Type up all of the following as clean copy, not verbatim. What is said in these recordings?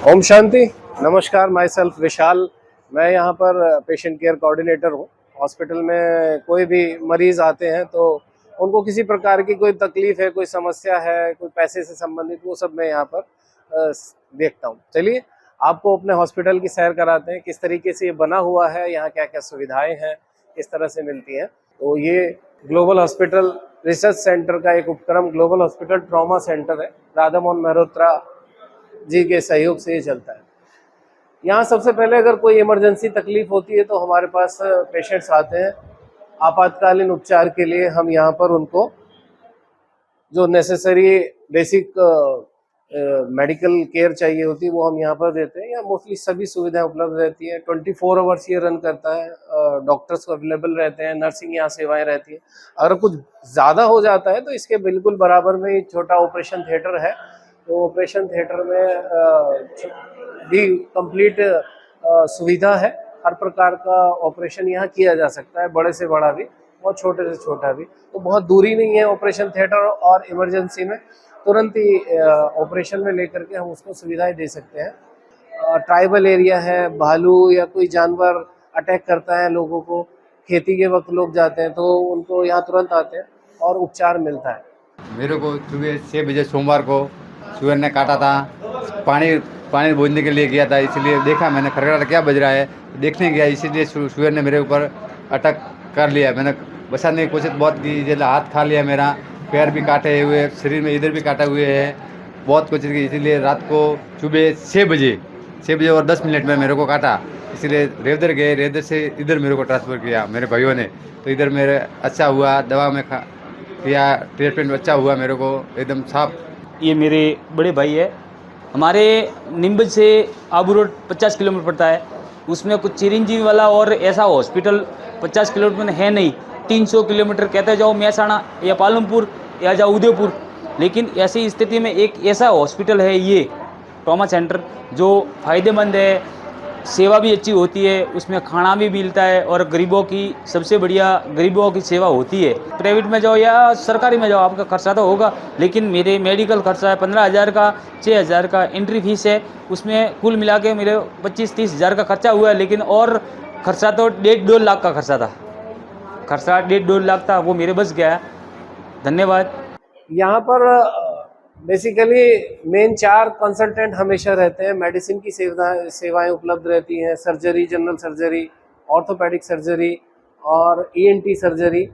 ओम शांति। नमस्कार, my self विशाल। मैं यहाँ पर पेशेंट केयर कोऑर्डिनेटर हूँ। हॉस्पिटल में कोई भी मरीज आते हैं तो उनको किसी प्रकार की कोई तकलीफ है, कोई समस्या है, कोई पैसे से संबंधित, वो सब मैं यहाँ पर देखता हूँ। चलिए आपको अपने हॉस्पिटल की सैर कराते हैं, किस तरीके से ये बना हुआ है, यहाँ क्या क्या सुविधाएं हैं, किस तरह से मिलती हैं। तो ये ग्लोबल हॉस्पिटल रिसर्च सेंटर का एक उपक्रम ग्लोबल हॉस्पिटल ट्रॉमा सेंटर है। राधा मोहन मेहरोत्रा जी के सहयोग से ये चलता है। यहाँ सबसे पहले अगर कोई इमरजेंसी तकलीफ होती है तो हमारे पास पेशेंट्स आते हैं। आपातकालीन उपचार के लिए हम यहाँ पर उनको जो नेसेसरी बेसिक मेडिकल केयर चाहिए होती है वो हम यहाँ पर देते हैं। यहाँ मोस्टली सभी सुविधाएं उपलब्ध रहती हैं। 24 आवर्स ये रन करता है। डॉक्टर्स अवेलेबल रहते हैं, नर्सिंग यहाँ सेवाएं रहती हैं। अगर कुछ ज़्यादा हो जाता है तो इसके बिल्कुल बराबर में एक छोटा ऑपरेशन थिएटर है। तो ऑपरेशन थिएटर में भी कंप्लीट सुविधा है। हर प्रकार का ऑपरेशन यहाँ किया जा सकता है, बड़े से बड़ा भी और छोटे से छोटा भी। तो बहुत दूरी नहीं है ऑपरेशन थिएटर और इमरजेंसी में तुरंत ही ऑपरेशन में लेकर के हम उसको सुविधाएं दे सकते हैं। ट्राइबल एरिया है, भालू या कोई जानवर अटैक करता है लोगों को, खेती के वक्त लोग जाते हैं तो उनको यहाँ तुरंत आते हैं और उपचार मिलता है। मेरे को सुबह 6 बजे सोमवार को सुअर ने काटा था। पानी बोझने के लिए गया था, इसलिए देखा मैंने खरखरा क्या बज रहा है, देखने गया, इसीलिए सुअर ने मेरे ऊपर अटैक कर लिया। मैंने बचाने की कोशिश बहुत की, जैसे हाथ खा लिया, मेरा पैर भी काटे हुए, शरीर में इधर भी काटे हुए हैं, बहुत कोशिश की। इसीलिए रात को सुबह 6 बजे और 10 मिनट में मेरे को काटा। इसीलिए रेवदर गए, रेवदर से इधर मेरे को ट्रांसफ़र किया मेरे भाइयों ने। तो इधर मेरे अच्छा हुआ, दवा में किया, ट्रीटमेंट अच्छा हुआ, मेरे को एकदम साफ। ये मेरे बड़े भाई है। हमारे नीमच से आबू रोड 50 किलोमीटर पड़ता है। उसमें कुछ चिरंजीवी वाला और ऐसा हॉस्पिटल 50 किलोमीटर में है नहीं। 300 किलोमीटर कहते जाओ महसाणा या पालमपुर या जाओ उदयपुर। लेकिन ऐसी स्थिति में एक ऐसा हॉस्पिटल है ये ट्रॉमा सेंटर, जो फ़ायदेमंद है, सेवा भी अच्छी होती है, उसमें खाना भी मिलता है और गरीबों की सबसे बढ़िया गरीबों की सेवा होती है। प्राइवेट में जाओ या सरकारी में जाओ आपका खर्चा तो होगा, लेकिन मेरे मेडिकल खर्चा है 15,000 का, 6,000 का एंट्री फीस है। उसमें कुल मिला के मेरे 25-30 हज़ार का खर्चा हुआ है। लेकिन और खर्चा तो 1.5-2 लाख का खर्चा था। खर्चा 1.5-2 लाख था, वो मेरे बस गया। धन्यवाद। यहाँ पर बेसिकली मेन 4 कंसल्टेंट हमेशा रहते हैं। मेडिसिन की सेवाएं उपलब्ध रहती हैं, surgery, general surgery, orthopaedic surgery और ईएनटी सर्जरी।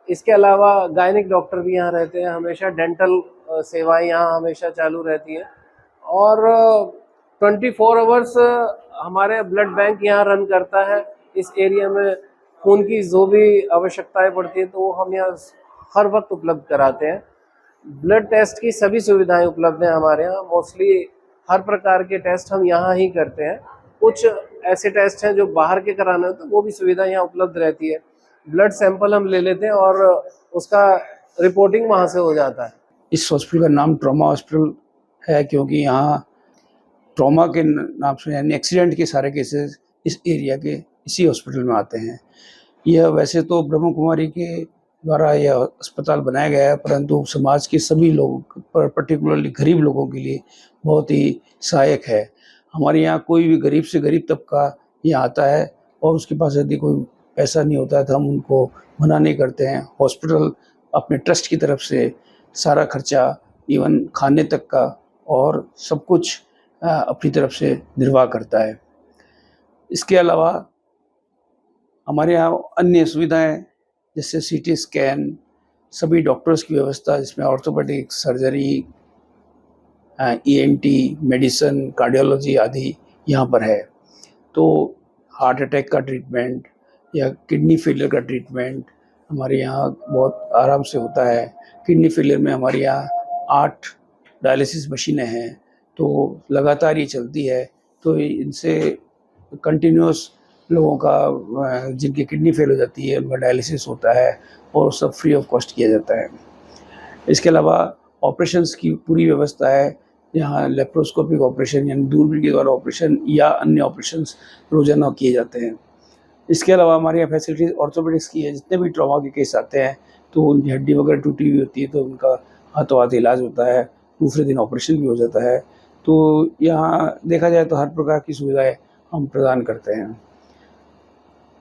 इसके अलावा गायनिक डॉक्टर भी यहाँ रहते हैं हमेशा। डेंटल सेवाएं यहाँ हमेशा चालू रहती हैं और 24 आवर्स हमारे ब्लड बैंक यहाँ रन करता है। इस एरिया में खून की जो भी आवश्यकताएं पड़ती हैं तो वो हम यहाँ हर वक्त उपलब्ध कराते हैं। ब्लड टेस्ट की सभी सुविधाएं उपलब्ध हैं हमारे यहाँ। मोस्टली हर प्रकार के टेस्ट हम यहाँ ही करते हैं। कुछ ऐसे टेस्ट हैं जो बाहर के कराना है तो वो भी सुविधा यहाँ उपलब्ध रहती है। ब्लड सैंपल हम ले लेते हैं और उसका रिपोर्टिंग वहाँ से हो जाता है। इस हॉस्पिटल का नाम ट्रॉमा हॉस्पिटल है क्योंकि यहाँ ट्रॉमा के नाम से यानी एक्सीडेंट के सारे केसेस इस एरिया के इसी हॉस्पिटल में आते हैं। यह वैसे तो ब्रह्म कुमारी के द्वारा यह अस्पताल बनाया गया है, परंतु समाज के सभी लोग पर्टिकुलरली गरीब लोगों के लिए बहुत ही सहायक है। हमारे यहाँ कोई भी गरीब से गरीब तबका यहाँ आता है और उसके पास यदि कोई पैसा नहीं होता है तो हम उनको मना नहीं करते हैं। हॉस्पिटल अपने ट्रस्ट की तरफ से सारा खर्चा, इवन खाने तक का और सब कुछ अपनी तरफ से निर्वाह करता है। इसके अलावा हमारे यहाँ अन्य सुविधाएं जैसे सीटी स्कैन, सभी डॉक्टर्स की व्यवस्था जिसमें orthopaedic surgery, ENT, medicine, cardiology आदि यहाँ पर है। तो हार्ट अटैक का ट्रीटमेंट या किडनी फेलियर का ट्रीटमेंट हमारे यहाँ बहुत आराम से होता है। किडनी फेलियर में हमारे यहाँ 8 डायलिसिस मशीनें हैं, तो लगातार ये चलती है। तो इनसे कंटिन्यूस लोगों का जिनकी किडनी फेल हो जाती है उनका डायलिसिस होता है और सब फ्री ऑफ कॉस्ट किया जाता है। इसके अलावा ऑपरेशंस की पूरी व्यवस्था है। यहाँ लेप्रोस्कोपिक ऑपरेशन यानी दूरबीन के द्वारा ऑपरेशन या अन्य ऑपरेशंस रोजाना किए जाते हैं। इसके अलावा हमारे यहाँ फैसिलिटीज़ ऑर्थोपेडिक्स की है। जितने भी ट्रॉमा के केस आते हैं तो उनकी हड्डी वगैरह टूटी हुई होती है तो उनका हाथों हाथ इलाज होता है, दूसरे दिन ऑपरेशन भी हो जाता है। तो यहाँ देखा जाए तो हर प्रकार की सुविधाएं हम प्रदान करते हैं।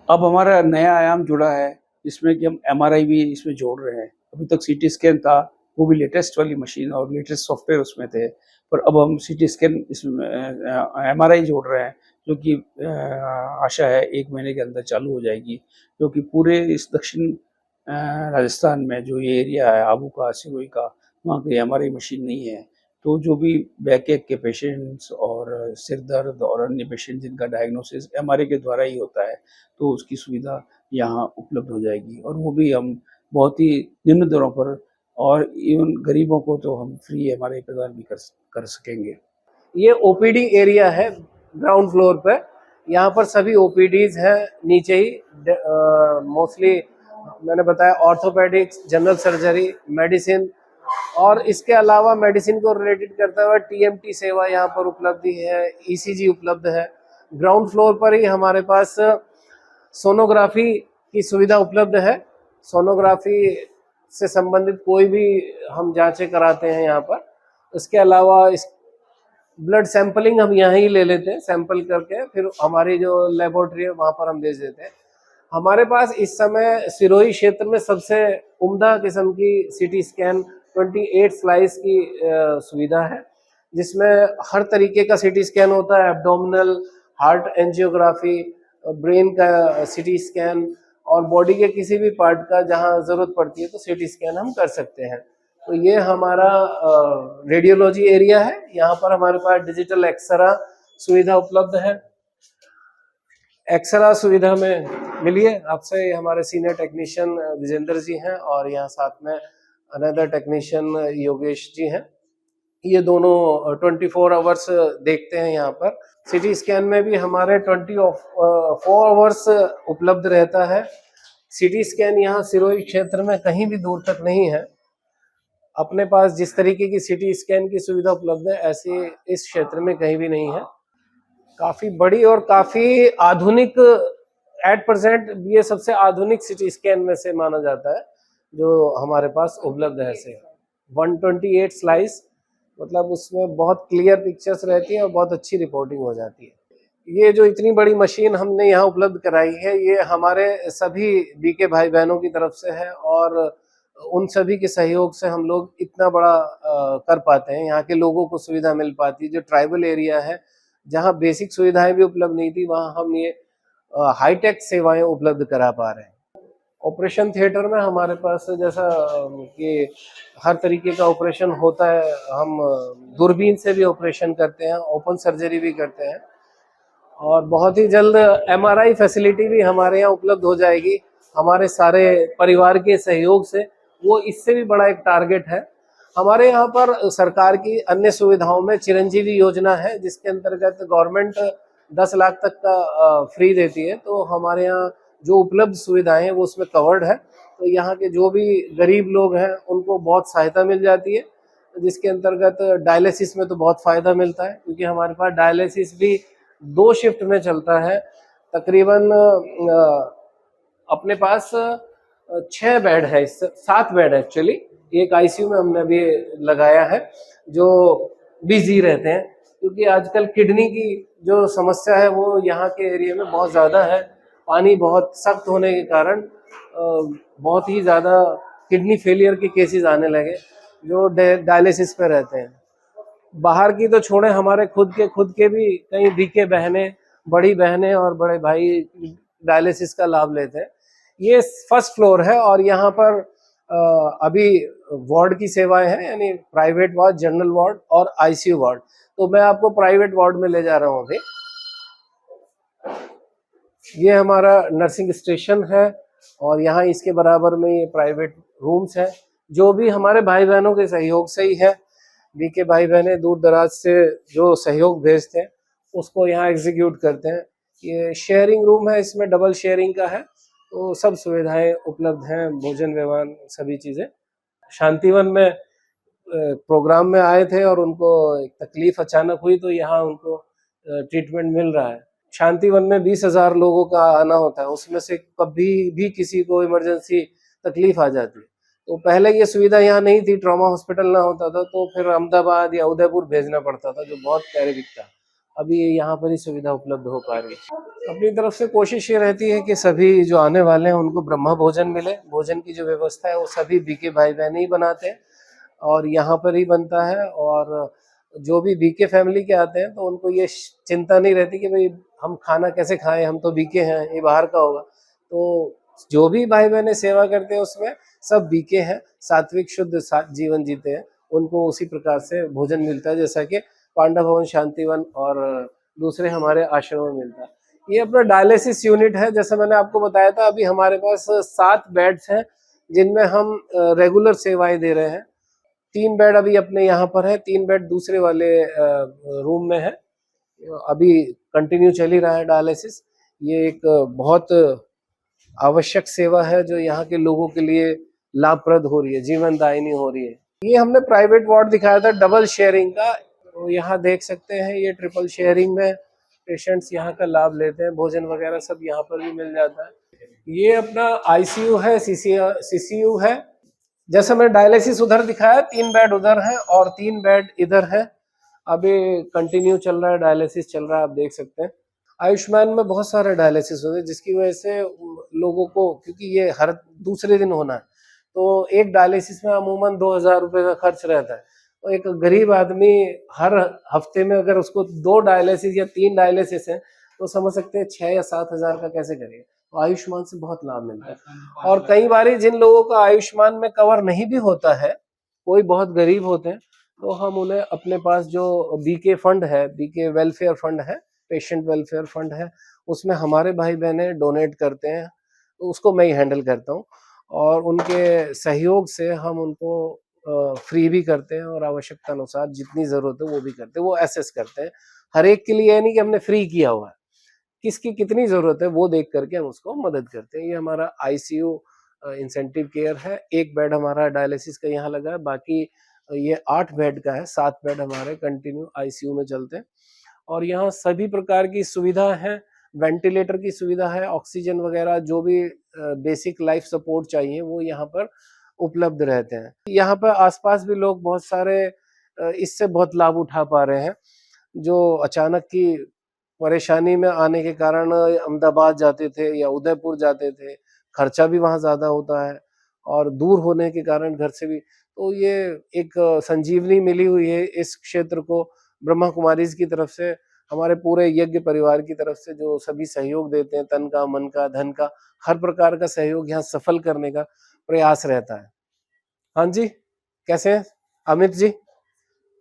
अब हमारा नया आयाम जुड़ा है, जिसमें कि हम एमआरआई भी इसमें जोड़ रहे हैं। अभी तक सीटी स्कैन था, वो भी लेटेस्ट वाली मशीन और लेटेस्ट सॉफ्टवेयर उसमें थे, पर अब हम सीटी स्कैन इसमें एमआरआई जोड़ रहे हैं, जो कि आशा है 1 महीने के अंदर चालू हो जाएगी, जो कि पूरे इस दक्षिण राजस्थान में जो ये एरिया है आबू का, सिरोही का, वहाँ की एमआरआई मशीन नहीं है। तो जो भी बैकएक के पेशेंट्स और सिर दर्द और अन्य पेशेंट जिनका डायग्नोसिस एमआरआई के द्वारा ही होता है, तो उसकी सुविधा यहाँ उपलब्ध हो जाएगी, और वो भी हम बहुत ही निम्न दरों पर, और इवन गरीबों को तो हम फ्री एमआरआई प्रदान भी कर सकेंगे। ये ओपीडी एरिया है ग्राउंड फ्लोर पे। यहाँ पर सभी ओपीडीज हैं नीचे ही। मोस्टली मैंने बताया ऑर्थोपेडिक्स, जनरल सर्जरी, मेडिसिन, और इसके अलावा मेडिसिन को रिलेटेड करता हुआ टीएमटी सेवा यहाँ पर उपलब्ध है, ईसीजी उपलब्ध है। ग्राउंड फ्लोर पर ही हमारे पास सोनोग्राफी की सुविधा उपलब्ध है। सोनोग्राफी से संबंधित कोई भी हम जांचें कराते हैं यहाँ पर। इसके अलावा इस ब्लड सैंपलिंग हम यहाँ ही ले लेते हैं, सैंपल करके फिर हमारी जो लेबोरेटरी है वहाँ पर हम भेज देते हैं। हमारे पास इस समय सिरोही क्षेत्र में सबसे उम्दा किस्म की सीटी स्कैन 28 स्लाइस की सुविधा है, जिसमें हर तरीके का सीटी स्कैन होता है। एब्डोमिनल, हार्ट एंजियोग्राफी, ब्रेन का सीटी स्कैन, और बॉडी के किसी भी पार्ट का जहां ज़रूरत पड़ती है तो सीटी स्कैन हम कर सकते हैं। तो ये हमारा रेडियोलॉजी एरिया है। यहाँ पर हमारे पास डिजिटल एक्सरा सुविधा उपलब्ध है। एक्सरा सुविधा में मिलिए आपसे, हमारे सीनियर टेक्नीशियन विजेंद्र जी हैं और यहाँ साथ में अनदर टेक्नीशियन योगेश जी हैं। ये दोनों 24 आवर्स देखते हैं यहाँ पर। सिटी स्कैन में भी हमारे 24 आवर्स उपलब्ध रहता है। सिटी स्कैन यहाँ सिरोही क्षेत्र में कहीं भी दूर तक नहीं है। अपने पास जिस तरीके की सिटी स्कैन की सुविधा उपलब्ध है, ऐसी इस क्षेत्र में कहीं भी नहीं है। काफ़ी बड़ी और काफ़ी आधुनिक, एट प्रेजेंट ये सबसे आधुनिक सिटी स्कैन में से माना जाता है जो हमारे पास उपलब्ध है। से 128 स्लाइस, मतलब उसमें बहुत क्लियर पिक्चर्स रहती है और बहुत अच्छी रिपोर्टिंग हो जाती है। ये जो इतनी बड़ी मशीन हमने यहाँ उपलब्ध कराई है, ये हमारे सभी बीके भाई बहनों की तरफ से है, और उन सभी के सहयोग से हम लोग इतना बड़ा कर पाते हैं। यहाँ के लोगों को सुविधा मिल पाती है। जो ट्राइबल एरिया है, जहाँ बेसिक सुविधाएं भी उपलब्ध नहीं थी, वहाँ हम ये हाईटेक सेवाएं उपलब्ध करा पा रहे हैं। ऑपरेशन थिएटर में हमारे पास जैसा कि हर तरीके का ऑपरेशन होता है, हम दूरबीन से भी ऑपरेशन करते हैं, ओपन सर्जरी भी करते हैं, और बहुत ही जल्द एमआरआई फैसिलिटी भी हमारे यहाँ उपलब्ध हो जाएगी हमारे सारे परिवार के सहयोग से। वो इससे भी बड़ा एक टारगेट है। हमारे यहाँ पर सरकार की अन्य सुविधाओं में चिरंजीवी योजना है, जिसके अंतर्गत गवर्नमेंट 10 लाख तक का फ्री देती है। तो हमारे यहाँ जो उपलब्ध सुविधाएं हैं वो उसमें कवर्ड है। तो यहाँ के जो भी गरीब लोग हैं उनको बहुत सहायता मिल जाती है, जिसके अंतर्गत डायलिसिस में तो बहुत फ़ायदा मिलता है, क्योंकि हमारे पास डायलिसिस भी 2 शिफ्ट में चलता है। तकरीबन अपने पास 6 बेड है, 7 बेड एक्चुअली। एक आईसीयू में हमने अभी लगाया है जो बिजी रहते हैं, क्योंकि आजकल किडनी की जो समस्या है वो यहाँ के एरिया में बहुत ज़्यादा है। पानी बहुत सख्त होने के कारण बहुत ही ज़्यादा किडनी फेलियर के केसेस आने लगे जो डायलिसिस पे रहते हैं। बाहर की तो छोड़ें, हमारे खुद के भी कई बीके बहनें, बड़ी बहनें और बड़े भाई डायलिसिस का लाभ लेते हैं। ये फर्स्ट फ्लोर है और यहाँ पर अभी वार्ड की सेवाएं हैं, यानी प्राइवेट वार्ड, जनरल वार्ड और आईसीयू वार्ड। तो मैं आपको प्राइवेट वार्ड में ले जा रहा हूँ अभी। ये हमारा नर्सिंग स्टेशन है और यहाँ इसके बराबर में ये प्राइवेट रूम्स हैं, जो भी हमारे भाई बहनों के सहयोग से ही है। बीके भाई बहनें दूर दराज से जो सहयोग भेजते हैं उसको यहाँ एग्जीक्यूट करते हैं। ये शेयरिंग रूम है, इसमें डबल शेयरिंग का है, तो सब सुविधाएं उपलब्ध हैं, भोजन व्यवहार सभी चीज़ें। शांतिवन में प्रोग्राम में आए थे और उनको एक तकलीफ अचानक हुई, तो यहाँ उनको ट्रीटमेंट मिल रहा है। शांतिवन में 20,000 लोगों का आना होता है, उसमें से कभी भी किसी को इमरजेंसी तकलीफ आ जाती है तो पहले ये सुविधा यहाँ नहीं थी, ट्रॉमा हॉस्पिटल ना होता था तो फिर अहमदाबाद या उदयपुर भेजना पड़ता था, जो बहुत पैरविक था। अभी ये यहाँ पर ही सुविधा उपलब्ध हो पा रही है। अपनी तरफ से कोशिश ये रहती है कि सभी जो आने वाले हैं उनको ब्रह्मा भोजन मिले। भोजन की जो व्यवस्था है वो सभी बीके भाई बहन ही बनाते हैं और यहाँ पर ही बनता है। और जो भी बीके फैमिली के आते हैं तो उनको ये चिंता नहीं रहती कि भाई हम खाना कैसे खाएं, हम तो बीके हैं, ये बाहर का होगा। तो जो भी भाई बहनें सेवा करते हैं उसमें सब बीके हैं, सात्विक शुद्ध जीवन जीते हैं, उनको उसी प्रकार से भोजन मिलता है जैसा कि पांडव भवन, शांतिवन और दूसरे हमारे आश्रमों में मिलता है। ये अपना डायलिसिस यूनिट है, जैसा मैंने आपको बताया था। अभी हमारे पास 7 बेड्स हैं जिनमें हम रेगुलर सेवाएं दे रहे हैं। 3 बेड अभी अपने यहाँ पर है, 3 बेड दूसरे वाले रूम में है। अभी कंटिन्यू चल ही रहा है डायलिसिस। ये एक बहुत आवश्यक सेवा है जो यहाँ के लोगों के लिए लाभप्रद हो रही है, जीवनदायिनी हो रही है। ये हमने प्राइवेट वार्ड दिखाया था डबल शेयरिंग का, तो यहाँ देख सकते हैं ये ट्रिपल शेयरिंग में पेशेंट्स यहाँ का लाभ लेते हैं, भोजन वगैरह सब यहाँ पर भी मिल जाता है। ये अपना आईसीयू है, सीसीयू है। जैसे मैंने डायलिसिस उधर दिखाया, 3 बेड उधर है और 3 बेड इधर है। अभी कंटिन्यू चल रहा है, डायलिसिस चल रहा है, आप देख सकते हैं। आयुष्मान में बहुत सारे डायलिसिस होते हैं जिसकी वजह से लोगों को, क्योंकि ये हर दूसरे दिन होना है, तो एक डायलिसिस में अमूमन 2000 रुपये का खर्च रहता है। तो एक गरीब आदमी हर हफ्ते में अगर उसको 2 डायलिसिस या 3 डायलिसिस है तो समझ सकते हैं 6 या 7 हजार का कैसे करेगा। तो आयुष्मान से बहुत लाभ मिलता है। और कई बार जिन लोगों का आयुष्मान में कवर नहीं भी होता है, कोई बहुत गरीब होते हैं, तो हम उन्हें अपने पास जो बीके फंड है, बीके वेलफेयर फंड है, पेशेंट वेलफेयर फंड है, उसमें हमारे भाई बहनें डोनेट करते हैं, तो उसको मैं ही हैंडल करता हूँ। और उनके सहयोग से हम उनको फ्री भी करते हैं और आवश्यकता अनुसार जितनी जरूरत है वो भी करते हैं। वो एसेस करते हैं हर एक के लिए, नहीं कि हमने फ्री किया हुआ है, किसकी कितनी जरूरत है वो देख करके हम उसको मदद करते हैं। ये हमारा आईसीयू इंसेंटिव केयर है। 1 बेड हमारा डायलिसिस का यहाँ लगा है, बाकी ये 8 बेड का है, 7 बेड हमारे कंटिन्यू आईसीयू में चलते हैं। और यहाँ सभी प्रकार की सुविधा है, वेंटिलेटर की सुविधा है, ऑक्सीजन वगैरह जो भी बेसिक लाइफ सपोर्ट चाहिए वो यहाँ पर उपलब्ध रहते हैं। यहाँ पर आसपास भी लोग बहुत सारे इससे बहुत लाभ उठा पा रहे हैं, जो अचानक की परेशानी में आने के कारण अहमदाबाद जाते थे या उदयपुर जाते थे, खर्चा भी वहाँ ज़्यादा होता है और दूर होने के कारण घर से भी, तो ये एक संजीवनी मिली हुई है इस क्षेत्र को। ब्रह्मा कुमारीज की तरफ से, हमारे पूरे यज्ञ परिवार की तरफ से जो सभी सहयोग देते हैं, तन का, मन का, धन का, हर प्रकार का सहयोग यहाँ सफल करने का प्रयास रहता है। हाँ जी, कैसे हैं अमित जी?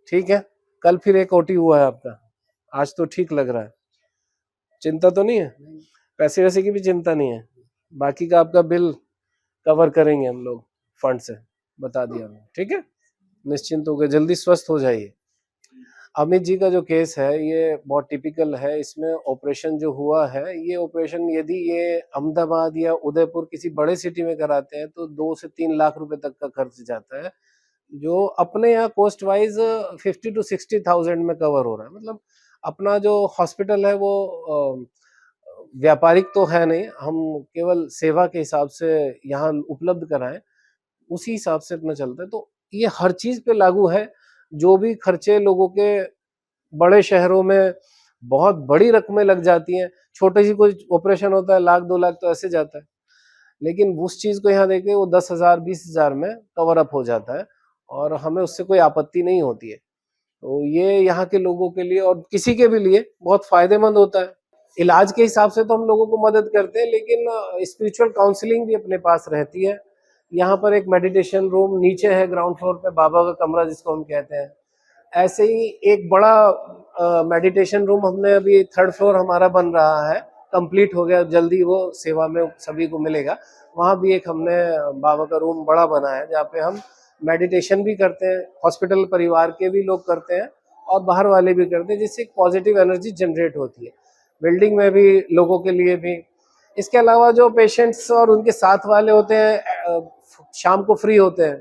ठीक है। कल फिर एक ओटी हुआ है आपका, आज तो ठीक लग रहा है, चिंता तो नहीं है? पैसे वैसे की भी चिंता नहीं है, बाकी का आपका बिल कवर करेंगे हम लोग फंड से, बता दिया हमने, ठीक है? निश्चिंत हो गए, जल्दी स्वस्थ हो जाइए। अमित जी का जो केस है ये बहुत टिपिकल है। इसमें ऑपरेशन जो हुआ है, ये ऑपरेशन यदि ये अहमदाबाद या उदयपुर किसी बड़े सिटी में कराते हैं तो 2 से 3 लाख रुपए तक का खर्च जाता है, जो अपने यहाँ कॉस्ट वाइज 50 to 60,000 में कवर हो रहा है। मतलब अपना जो हॉस्पिटल है वो व्यापारिक तो है नहीं, हम केवल सेवा के हिसाब से यहाँ उपलब्ध कराएं, उसी हिसाब से अपना चलता है। तो ये हर चीज पे लागू है। जो भी खर्चे लोगों के बड़े शहरों में बहुत बड़ी रकमें लग जाती हैं, छोटे सी कोई ऑपरेशन होता है 1 लाख 2 लाख तो ऐसे जाता है, लेकिन उस चीज को यहाँ देखे वो 10,000 20,000 में कवर अप हो जाता है और हमें उससे कोई आपत्ति नहीं होती है। तो ये यहाँ के लोगों के लिए और किसी के भी लिए बहुत फायदेमंद होता है। इलाज के हिसाब से तो हम लोगों को मदद करते हैं, लेकिन स्पिरिचुअल काउंसलिंग भी अपने पास रहती है। यहाँ पर एक मेडिटेशन रूम नीचे है, ग्राउंड फ्लोर पे बाबा का कमरा जिसको हम कहते हैं। ऐसे ही एक बड़ा मेडिटेशन रूम हमने अभी 3rd फ्लोर हमारा बन रहा है, कंप्लीट हो गया, जल्दी वो सेवा में सभी को मिलेगा। वहाँ भी एक हमने बाबा का रूम बड़ा बना है जहाँ पे हम मेडिटेशन भी करते हैं, हॉस्पिटल परिवार के भी लोग करते हैं और बाहर वाले भी करते हैं, जिससे पॉजिटिव एनर्जी जनरेट होती है बिल्डिंग में भी, लोगों के लिए भी। इसके अलावा जो पेशेंट्स और उनके साथ वाले होते हैं शाम को फ्री होते हैं,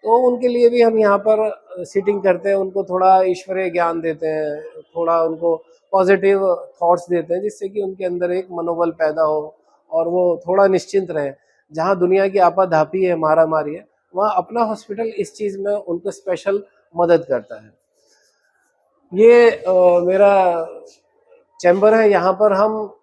तो उनके लिए भी हम यहाँ पर सीटिंग करते हैं, उनको थोड़ा ईश्वरीय ज्ञान देते हैं, थोड़ा उनको पॉजिटिव थॉट्स देते हैं, जिससे कि उनके अंदर एक मनोबल पैदा हो और वो थोड़ा निश्चिंत रहे। जहाँ दुनिया की आपाधापी है, मारा मारी है, वहाँ अपना हॉस्पिटल इस चीज़ में उनको स्पेशल मदद करता है। ये मेरा चैम्बर है, यहाँ पर हम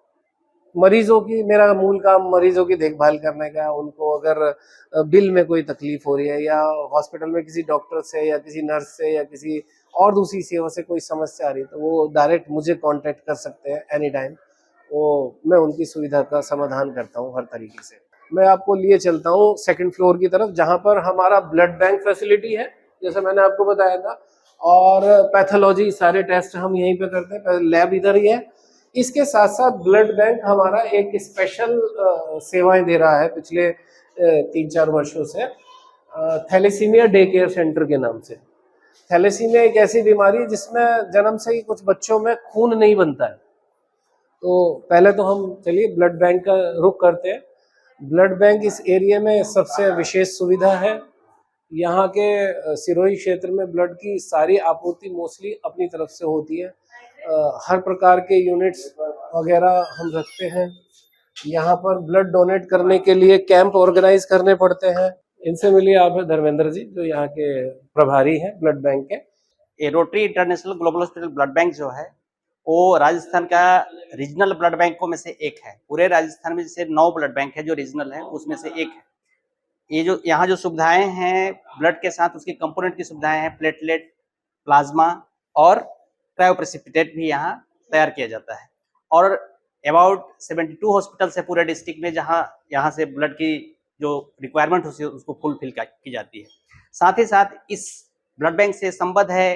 मरीजों की, मेरा मूल काम मरीजों की देखभाल करने का है। उनको अगर बिल में कोई तकलीफ हो रही है या हॉस्पिटल में किसी डॉक्टर से या किसी नर्स से या किसी और दूसरी सेवा से कोई समस्या आ रही है तो वो डायरेक्ट मुझे कांटेक्ट कर सकते हैं एनी टाइम। वो मैं उनकी सुविधा का समाधान करता हूँ हर तरीके से। मैं आपको लिए चलता हूँ सेकंड फ्लोर की तरफ, जहाँ पर हमारा ब्लड बैंक फैसिलिटी है, जैसे मैंने आपको बताया था, और पैथोलॉजी सारे टेस्ट हम यहीं पे करते हैं, लैब इधर ही है। इसके साथ साथ ब्लड बैंक हमारा एक स्पेशल सेवाएं दे रहा है पिछले 3-4 वर्षों से, थैलेसीमिया डे केयर सेंटर के नाम से। थैलेसीमिया एक ऐसी बीमारी है जिसमें जन्म से ही कुछ बच्चों में खून नहीं बनता है। तो पहले तो हम चलिए ब्लड बैंक का रुख करते हैं। ब्लड बैंक इस एरिया में सबसे विशेष सुविधा है। यहाँ के सिरोही क्षेत्र में ब्लड की सारी आपूर्ति मोस्टली अपनी तरफ से होती है। हर प्रकार के यूनिट्स वगैरह हम रखते हैं। यहाँ पर ब्लड डोनेट करने के लिए कैंप ऑर्गेनाइज करने पड़ते हैं। इनसे मिलिए आप धर्मेंद्र जी, जो यहाँ के प्रभारी हैं ब्लड बैंक के। ये rotary international global hospital blood bank जो है वो राजस्थान का रीजनल ब्लड बैंकों में से एक है। पूरे राजस्थान में जैसे 9 ब्लड बैंक है जो रीजनल है, उसमें से एक है। ये जो यहाँ जो सुविधाएं हैं ब्लड के साथ, उसकी कंपोनेंट की सुविधाएं हैं, प्लेटलेट, प्लाज्मा और क्रायोप्रेसिपिटेट भी यहाँ तैयार किया जाता है। और अबाउट 72 हॉस्पिटल है पूरे डिस्ट्रिक्ट में जहाँ यहाँ से ब्लड की जो रिक्वायरमेंट होती है उसको फुलफिल की जाती है। साथ ही साथ इस ब्लड बैंक से संबद्ध है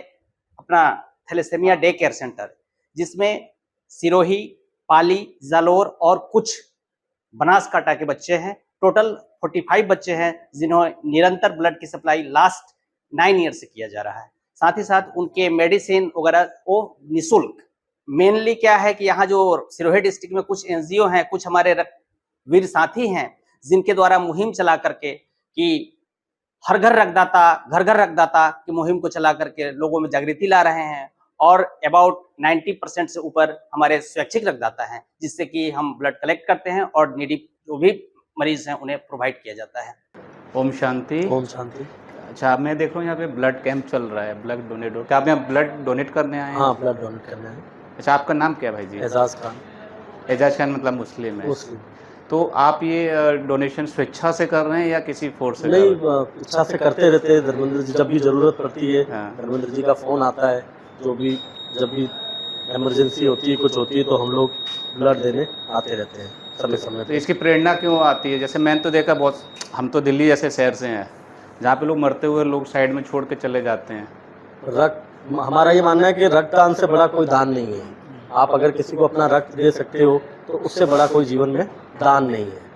अपना थैलेसेमिया डे केयर सेंटर, जिसमें सिरोही, पाली, जालोर और कुछ बनासकांठा के बच्चे हैं। टोटल 45 बच्चे हैं जिन्होंने निरंतर ब्लड की सप्लाई लास्ट 9 ईयर से किया जा रहा है। साथ ही साथ उनके मेडिसिन वगैरह वो निःशुल्क। मेनली क्या है कि यहाँ जो सिरोही डिस्ट्रिक्ट में कुछ एनजीओ हैं, कुछ हमारे वीर साथी हैं जिनके द्वारा मुहिम चला करके कि हर घर रक्तदाता, घर घर रक्तदाता की मुहिम को चला करके लोगों में जागृति ला रहे हैं। और अबाउट 90% से ऊपर हमारे स्वैच्छिक रक्तदाता हैं, जिससे कि हम ब्लड कलेक्ट करते हैं और नीडी जो भी मरीज हैं उन्हें प्रोवाइड किया जाता है। ओम शांति। ओम शांति। अच्छा, मैं देख रहा हूँ यहाँ पे ब्लड कैंप चल रहा है, ब्लड डोनेट। क्या आप यहाँ ब्लड डोनेट करने आए हैं? हाँ, ब्लड डोनेट करने आए। अच्छा, आपका नाम क्या है भाई जी? एजाज खान। एजाज खान मतलब मुस्लिम है? मुस्लिम। तो आप ये डोनेशन स्वेच्छा से कर रहे हैं या किसी फोर्स से? नहीं, इच्छा से करते रहते हैं धर्मेंद्र जी, जब भी ज़रूरत पड़ती है धर्मेंद्र जी का फ़ोन आता है, जब भी इमरजेंसी होती है, कुछ होती है तो हम लोग ब्लड देने आते रहते हैं समय समय। तो इसकी प्रेरणा क्यों आती है? जैसे मैंने तो देखा बहुत, हम तो दिल्ली जैसे शहर से हैं जहाँ पे लोग मरते हुए लोग साइड में छोड़ के चले जाते हैं। हमारा ये मानना है कि रक्तदान से बड़ा कोई दान नहीं है। आप अगर किसी को अपना रक्त दे सकते हो तो उससे बड़ा कोई जीवन में दान नहीं है।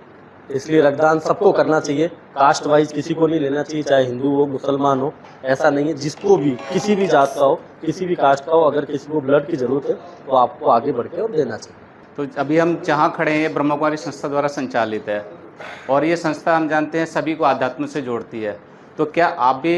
इसलिए रक्तदान सबको करना चाहिए, कास्ट वाइज किसी को नहीं लेना चाहिए, चाहे हिंदू हो, मुसलमान हो, ऐसा नहीं है। जिसको भी, किसी भी जात का हो, किसी भी कास्ट का हो, अगर किसी को ब्लड की ज़रूरत है तो आपको आगे बढ़ के और देना चाहिए। तो अभी हम जहाँ खड़े हैं ये ब्रह्म कुमारी संस्था द्वारा संचालित है और ये संस्था हम जानते हैं सभी को आध्यात्म से जोड़ती है। तो क्या आप भी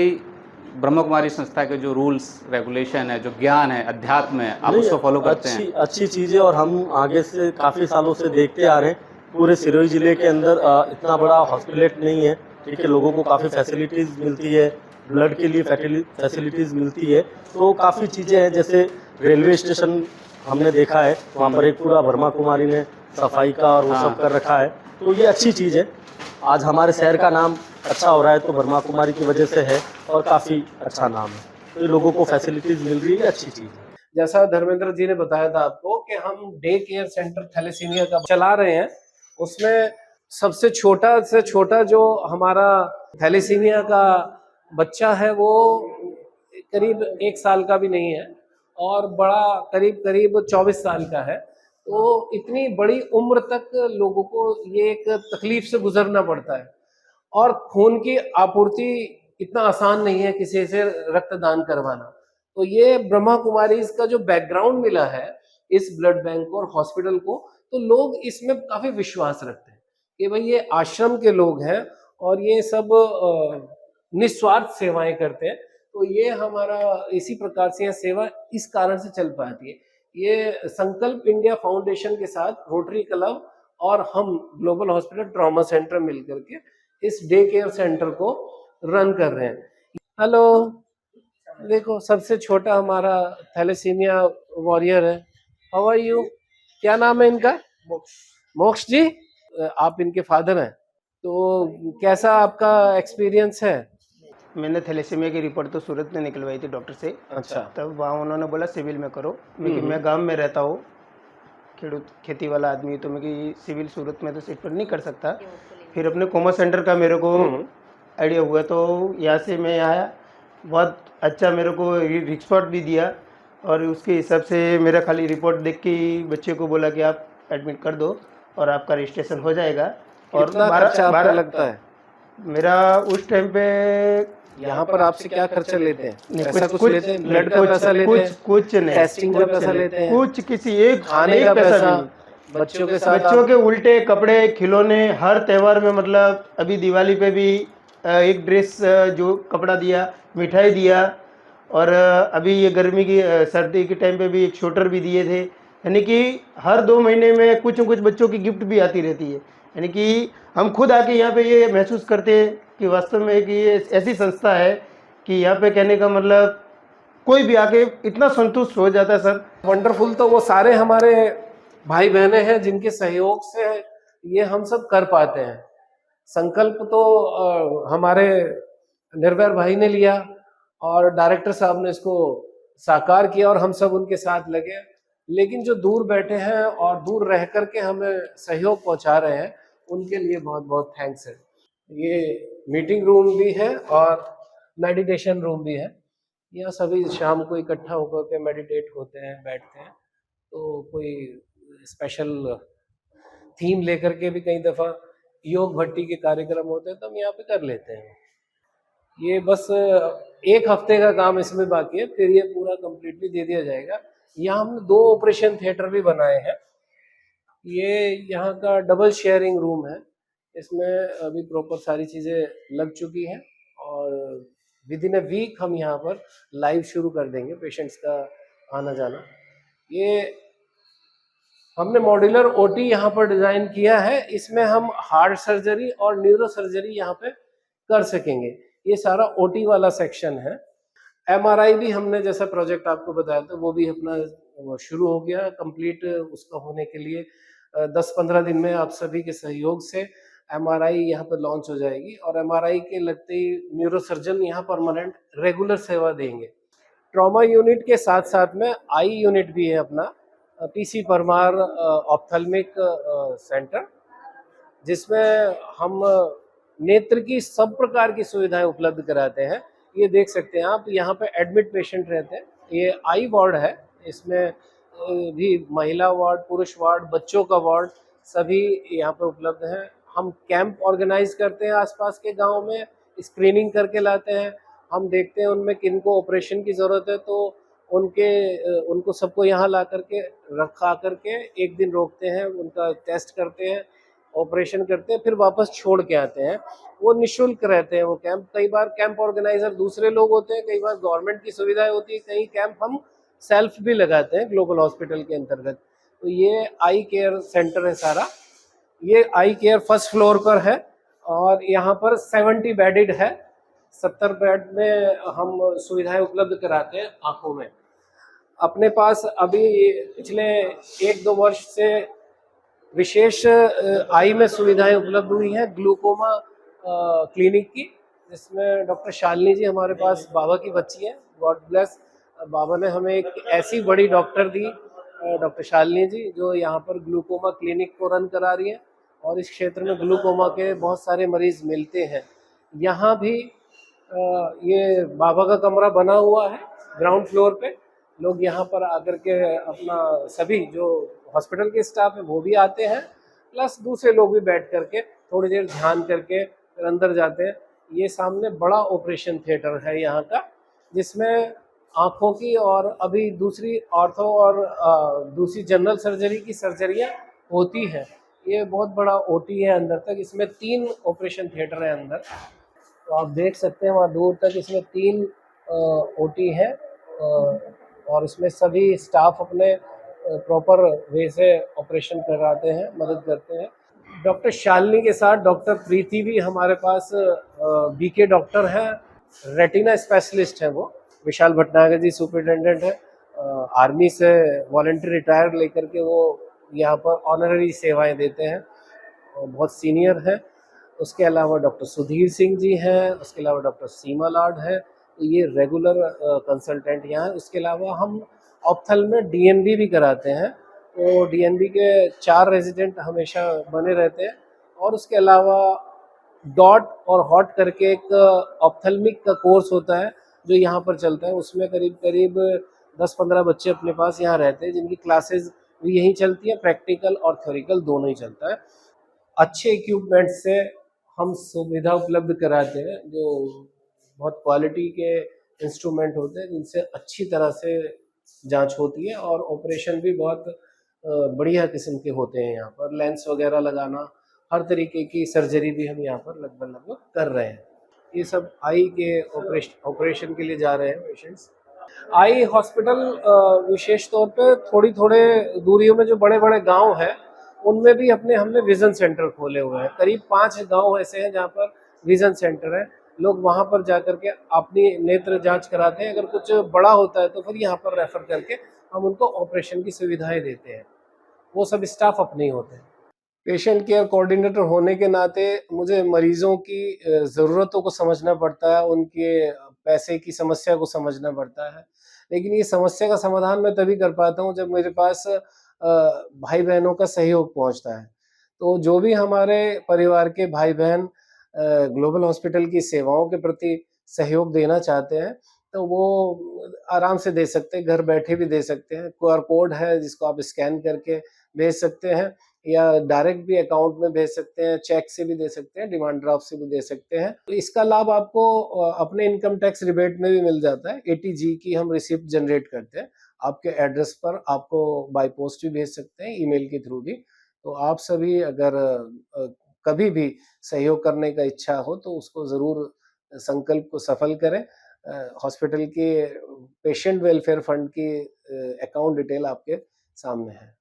ब्रह्म कुमारी संस्था के जो रूल्स रेगुलेशन है, जो ज्ञान है, अध्यात्म है, आप उसको फॉलो करते हैं? अच्छी चीज़ है और हम आगे से काफ़ी सालों से देखते आ रहे हैं। पूरे सिरोही ज़िले के अंदर इतना बड़ा हॉस्पिटल नहीं है, ठीक है, लोगों को काफ़ी फैसिलिटीज़ मिलती है, ब्लड के लिए फैसिलिटीज़ मिलती है। तो काफ़ी चीज़ें हैं, जैसे रेलवे स्टेशन हमने देखा है, वहाँ पर एक पूरा ब्रह्मा कुमारी ने सफाई का और वो सब कर रखा है। तो ये अच्छी चीज़ है। आज हमारे शहर का नाम अच्छा हो रहा है तो ब्रह्मा कुमारी की वजह से है और काफ़ी अच्छा नाम है। तो लोगों को फैसिलिटीज़ मिल रही है, अच्छी चीज़ है। जैसा धर्मेंद्र जी ने बताया था आपको कि हम डे केयर सेंटर थैलेसीमिया का चला रहे हैं, उसमें सबसे छोटा से छोटा जो हमारा थैलेसीमिया का बच्चा है वो करीब 1 साल का भी नहीं है और बड़ा करीब 24 साल का है। तो इतनी बड़ी उम्र तक लोगों को ये एक तकलीफ से गुजरना पड़ता है और खून की आपूर्ति इतना आसान नहीं है किसी से रक्तदान करवाना। तो ये ब्रह्मा कुमारी का जो बैकग्राउंड मिला है इस ब्लड बैंक को और हॉस्पिटल को, तो लोग इसमें काफी विश्वास रखते हैं कि भाई ये आश्रम के लोग हैं और ये सब निस्वार्थ सेवाएं करते हैं। तो ये हमारा इसी प्रकार से यह सेवा इस कारण से चल पाती है। ये संकल्प इंडिया फाउंडेशन के साथ रोटरी क्लब और हम ग्लोबल हॉस्पिटल ट्रॉमा सेंटर मिलकर के इस डे केयर सेंटर को रन कर रहे हैं। हेलो, देखो सबसे छोटा हमारा थैलेसीमिया वॉरियर है। How are you? क्या नाम है इनका? मोक्ष जी। आप इनके फादर हैं, तो कैसा आपका एक्सपीरियंस है? मैंने थैलेसीमिया की रिपोर्ट तो सूरत में निकलवाई थी डॉक्टर से। अच्छा। तब वहाँ उन्होंने बोला सिविल में करो। मैं गांव में रहता हूँ, खेती वाला आदमी, तो मैं सिविल सूरत में तो सीट पर नहीं कर सकता। फिर अपने कॉमर्स सेंटर का मेरे को आइडिया हुआ, तो यहाँ से मैं आया। बहुत अच्छा मेरे को रिपोर्ट भी दिया, और उसके हिसाब से मेरा खाली रिपोर्ट देख के बच्चे को बोला कि आप एडमिट कर दो और आपका रजिस्ट्रेशन हो जाएगा। और कितना खर्चा आपका लगता है? मेरा उस टाइम पे यहाँ पर आपसे क्या खर्चा लेते हैं? नहीं, पैसा कुछ कुछ लेते हैं? ब्लड का पैसा लेते हैं? कुछ नहीं, टेस्टिंग का पैसा लेते हैं? कुछ किसी एक खाने एक का पैसा पैसा? भी नहीं। बच्चों के साथ बच्चों के उल्टे कपड़े, खिलौने, हर त्योहार में, मतलब अभी दिवाली पे भी एक ड्रेस, जो कपड़ा दिया, मिठाई दिया, और अभी ये गर्मी की सर्दी के टाइम पे भी एक स्वेटर भी दिए थे। यानी कि हर 2 महीने में कुछ न कुछ बच्चों की गिफ्ट भी आती रहती है। यानी कि हम खुद आके यहाँ पे ये महसूस करते हैं कि वास्तव में कि ये ऐसी संस्था है कि यहाँ पे कहने का मतलब कोई भी आके इतना संतुष्ट हो जाता है सर। वंडरफुल। तो वो सारे हमारे भाई बहने हैं जिनके सहयोग से ये हम सब कर पाते हैं। संकल्प तो हमारे निर्भय भाई ने लिया, और डायरेक्टर साहब ने इसको साकार किया, और हम सब उनके साथ लगे। लेकिन जो दूर बैठे हैं और दूर रह करके हमें सहयोग पहुंचा रहे हैं, उनके लिए बहुत बहुत थैंक्स है। ये मीटिंग रूम भी है और मेडिटेशन रूम भी है। यहाँ सभी शाम को इकट्ठा होकर के मेडिटेट होते हैं, बैठते हैं। तो कोई स्पेशल थीम लेकर के भी कई दफ़ा योग भट्टी के कार्यक्रम होते हैं, तो हम यहाँ पे कर लेते हैं। ये बस 1 हफ्ते का काम इसमें बाकी है, फिर ये पूरा कंप्लीटली दे दिया जाएगा। यहाँ हमने 2 ऑपरेशन थिएटर भी बनाए हैं। ये यहाँ का डबल शेयरिंग रूम है। इसमें अभी प्रॉपर सारी चीज़ें लग चुकी हैं, और विद इन अ वीक हम यहाँ पर लाइव शुरू कर देंगे पेशेंट्स का आना जाना। ये हमने मॉड्यूलर ओटी यहाँ पर डिज़ाइन किया है। इसमें हम हार्ट सर्जरी और न्यूरो सर्जरी यहाँ पे कर सकेंगे। ये सारा ओटी वाला सेक्शन है। एमआरआई भी हमने, जैसा प्रोजेक्ट आपको बताया था, वो भी अपना शुरू हो गया कंप्लीट। उसका होने के लिए 10-15 दिन में आप सभी के सहयोग से एमआरआई यहाँ पर लॉन्च हो जाएगी, और एमआरआई के लगते ही न्यूरो सर्जन यहाँ परमानेंट रेगुलर सेवा देंगे। ट्रॉमा यूनिट के साथ साथ में आई यूनिट भी है अपना, पीसी परमार ऑप्थेल्मिक सेंटर, जिसमें हम नेत्र की सब प्रकार की सुविधाएं उपलब्ध कराते हैं। ये देख सकते हैं आप, यहाँ पे एडमिट पेशेंट रहते हैं। ये आई वार्ड है, इसमें भी महिला वार्ड, पुरुष वार्ड, बच्चों का वार्ड सभी यहाँ पे उपलब्ध हैं। हम कैंप ऑर्गेनाइज करते हैं आसपास के गांव में, स्क्रीनिंग करके लाते हैं। हम देखते हैं उनमें किनको ऑपरेशन की ज़रूरत है, तो उनको सबको यहाँ ला करके रखा करके 1 दिन रोकते हैं, उनका टेस्ट करते हैं, ऑपरेशन करते हैं, फिर वापस छोड़ के आते हैं। वो निःशुल्क रहते हैं वो कैंप। कई बार कैंप ऑर्गेनाइजर दूसरे लोग होते हैं, कई बार गवर्नमेंट की सुविधाएं होती है, कई कैंप हम सेल्फ भी लगाते हैं ग्लोबल हॉस्पिटल के अंतर्गत। तो ये आई केयर सेंटर है सारा। ये आई केयर फर्स्ट फ्लोर पर है, और यहाँ पर 70 बेडेड है। 70 बेड में हम सुविधाएं उपलब्ध कराते हैं आँखों में। अपने पास अभी पिछले 1-2 वर्ष से विशेष आई में सुविधाएं उपलब्ध हुई हैं ग्लूकोमा क्लिनिक की, जिसमें डॉक्टर शालिनी जी हमारे पास बाबा की बच्ची हैं। गॉड ब्लेस, बाबा ने हमें एक ऐसी बड़ी डॉक्टर दी, डॉक्टर शालिनी जी, जो यहाँ पर ग्लूकोमा क्लिनिक को रन करा रही हैं, और इस क्षेत्र में ग्लूकोमा के बहुत सारे मरीज मिलते हैं। यहाँ भी ये बाबा का कमरा बना हुआ है ग्राउंड फ्लोर पे। लोग यहाँ पर आकर के अपना, सभी जो हॉस्पिटल के स्टाफ है वो भी आते हैं, प्लस दूसरे लोग भी बैठ करके थोड़ी देर ध्यान करके फिर अंदर जाते हैं। ये सामने बड़ा ऑपरेशन थिएटर है यहाँ का, जिसमें आँखों की और अभी दूसरी ऑर्थो और दूसरी जनरल सर्जरी की सर्जरियाँ होती हैं। ये बहुत बड़ा ओटी है अंदर तक। इसमें 3 ऑपरेशन थिएटर है अंदर, तो आप देख सकते हैं वहाँ दूर तक इसमें 3 ओटी है, और इसमें सभी स्टाफ अपने प्रॉपर वे से ऑपरेशन कराते हैं, मदद करते हैं। डॉक्टर शालिनी के साथ डॉक्टर प्रीति भी हमारे पास बीके डॉक्टर हैं, रेटिना स्पेशलिस्ट हैं। वो विशाल भटनागर जी सुपरिटेंडेंट है, आर्मी से वॉलंटियर रिटायर लेकर के वो यहाँ पर ऑनररी सेवाएं देते हैं, बहुत सीनियर हैं। उसके अलावा डॉक्टर सुधीर सिंह जी हैं, उसके अलावा डॉक्टर सीमा लाड है, तो ये रेगुलर कंसल्टेंट यहाँ हैं। उसके अलावा हम ऑप्थल में डीएनबी भी कराते हैं, तो डीएनबी के 4 रेजिडेंट हमेशा बने रहते हैं। और उसके अलावा डॉट और हॉट करके एक ऑप्थेल्मिक का कोर्स होता है जो यहाँ पर चलता है, उसमें करीब करीब 10-15 बच्चे अपने पास यहाँ रहते हैं, जिनकी क्लासेस भी यहीं चलती है, प्रैक्टिकल और थ्योरिकल दोनों ही चलता है। अच्छे इक्विपमेंट से हम सुविधा उपलब्ध कराते हैं, जो बहुत क्वालिटी के इंस्ट्रूमेंट होते हैं जिनसे अच्छी तरह से जांच होती है, और ऑपरेशन भी बहुत बढ़िया किस्म के होते हैं। यहाँ पर लेंस वगैरह लगाना, हर तरीके की सर्जरी भी हम यहाँ पर लगभग कर रहे हैं। ये सब आई के ऑपरेशन के लिए जा रहे हैं पेशेंट्स। आई हॉस्पिटल विशेष तौर पे थोड़े दूरियों में जो बड़े बड़े गांव हैं उनमें भी हमने विजन सेंटर खोले हुए हैं। करीब 5 गांव ऐसे हैं जहाँ पर विजन सेंटर है, लोग वहाँ पर जा करके अपनी नेत्र जांच कराते हैं। अगर कुछ बड़ा होता है तो फिर यहाँ पर रेफर करके हम उनको ऑपरेशन की सुविधाएं देते हैं। वो सब स्टाफ अपने ही होते हैं। पेशेंट केयर कोऑर्डिनेटर होने के नाते मुझे मरीजों की ज़रूरतों को समझना पड़ता है, उनके पैसे की समस्या को समझना पड़ता है। लेकिन ये समस्या का समाधान मैं तभी कर पाता हूँ जब मेरे पास भाई बहनों का सहयोग पहुँचता है। तो जो भी हमारे परिवार के भाई बहन ग्लोबल हॉस्पिटल की सेवाओं के प्रति सहयोग देना चाहते हैं, तो वो आराम से दे सकते हैं, घर बैठे भी दे सकते हैं। QR कोड है जिसको आप स्कैन करके भेज सकते हैं, या डायरेक्ट भी अकाउंट में भेज सकते हैं, चेक से भी दे सकते हैं, डिमांड ड्राफ्ट से भी दे सकते हैं। तो इसका लाभ आपको अपने इनकम टैक्स रिबेट में भी मिल जाता है। 80G की हम रिसिप्ट जनरेट करते हैं, आपके एड्रेस पर आपको बाय पोस्ट भी भेज सकते हैं, ईमेल के थ्रू भी। तो आप सभी अगर कभी भी सहयोग करने का इच्छा हो तो उसको ज़रूर संकल्प को सफल करें। हॉस्पिटल के पेशेंट वेलफेयर फंड की अकाउंट डिटेल आपके सामने है।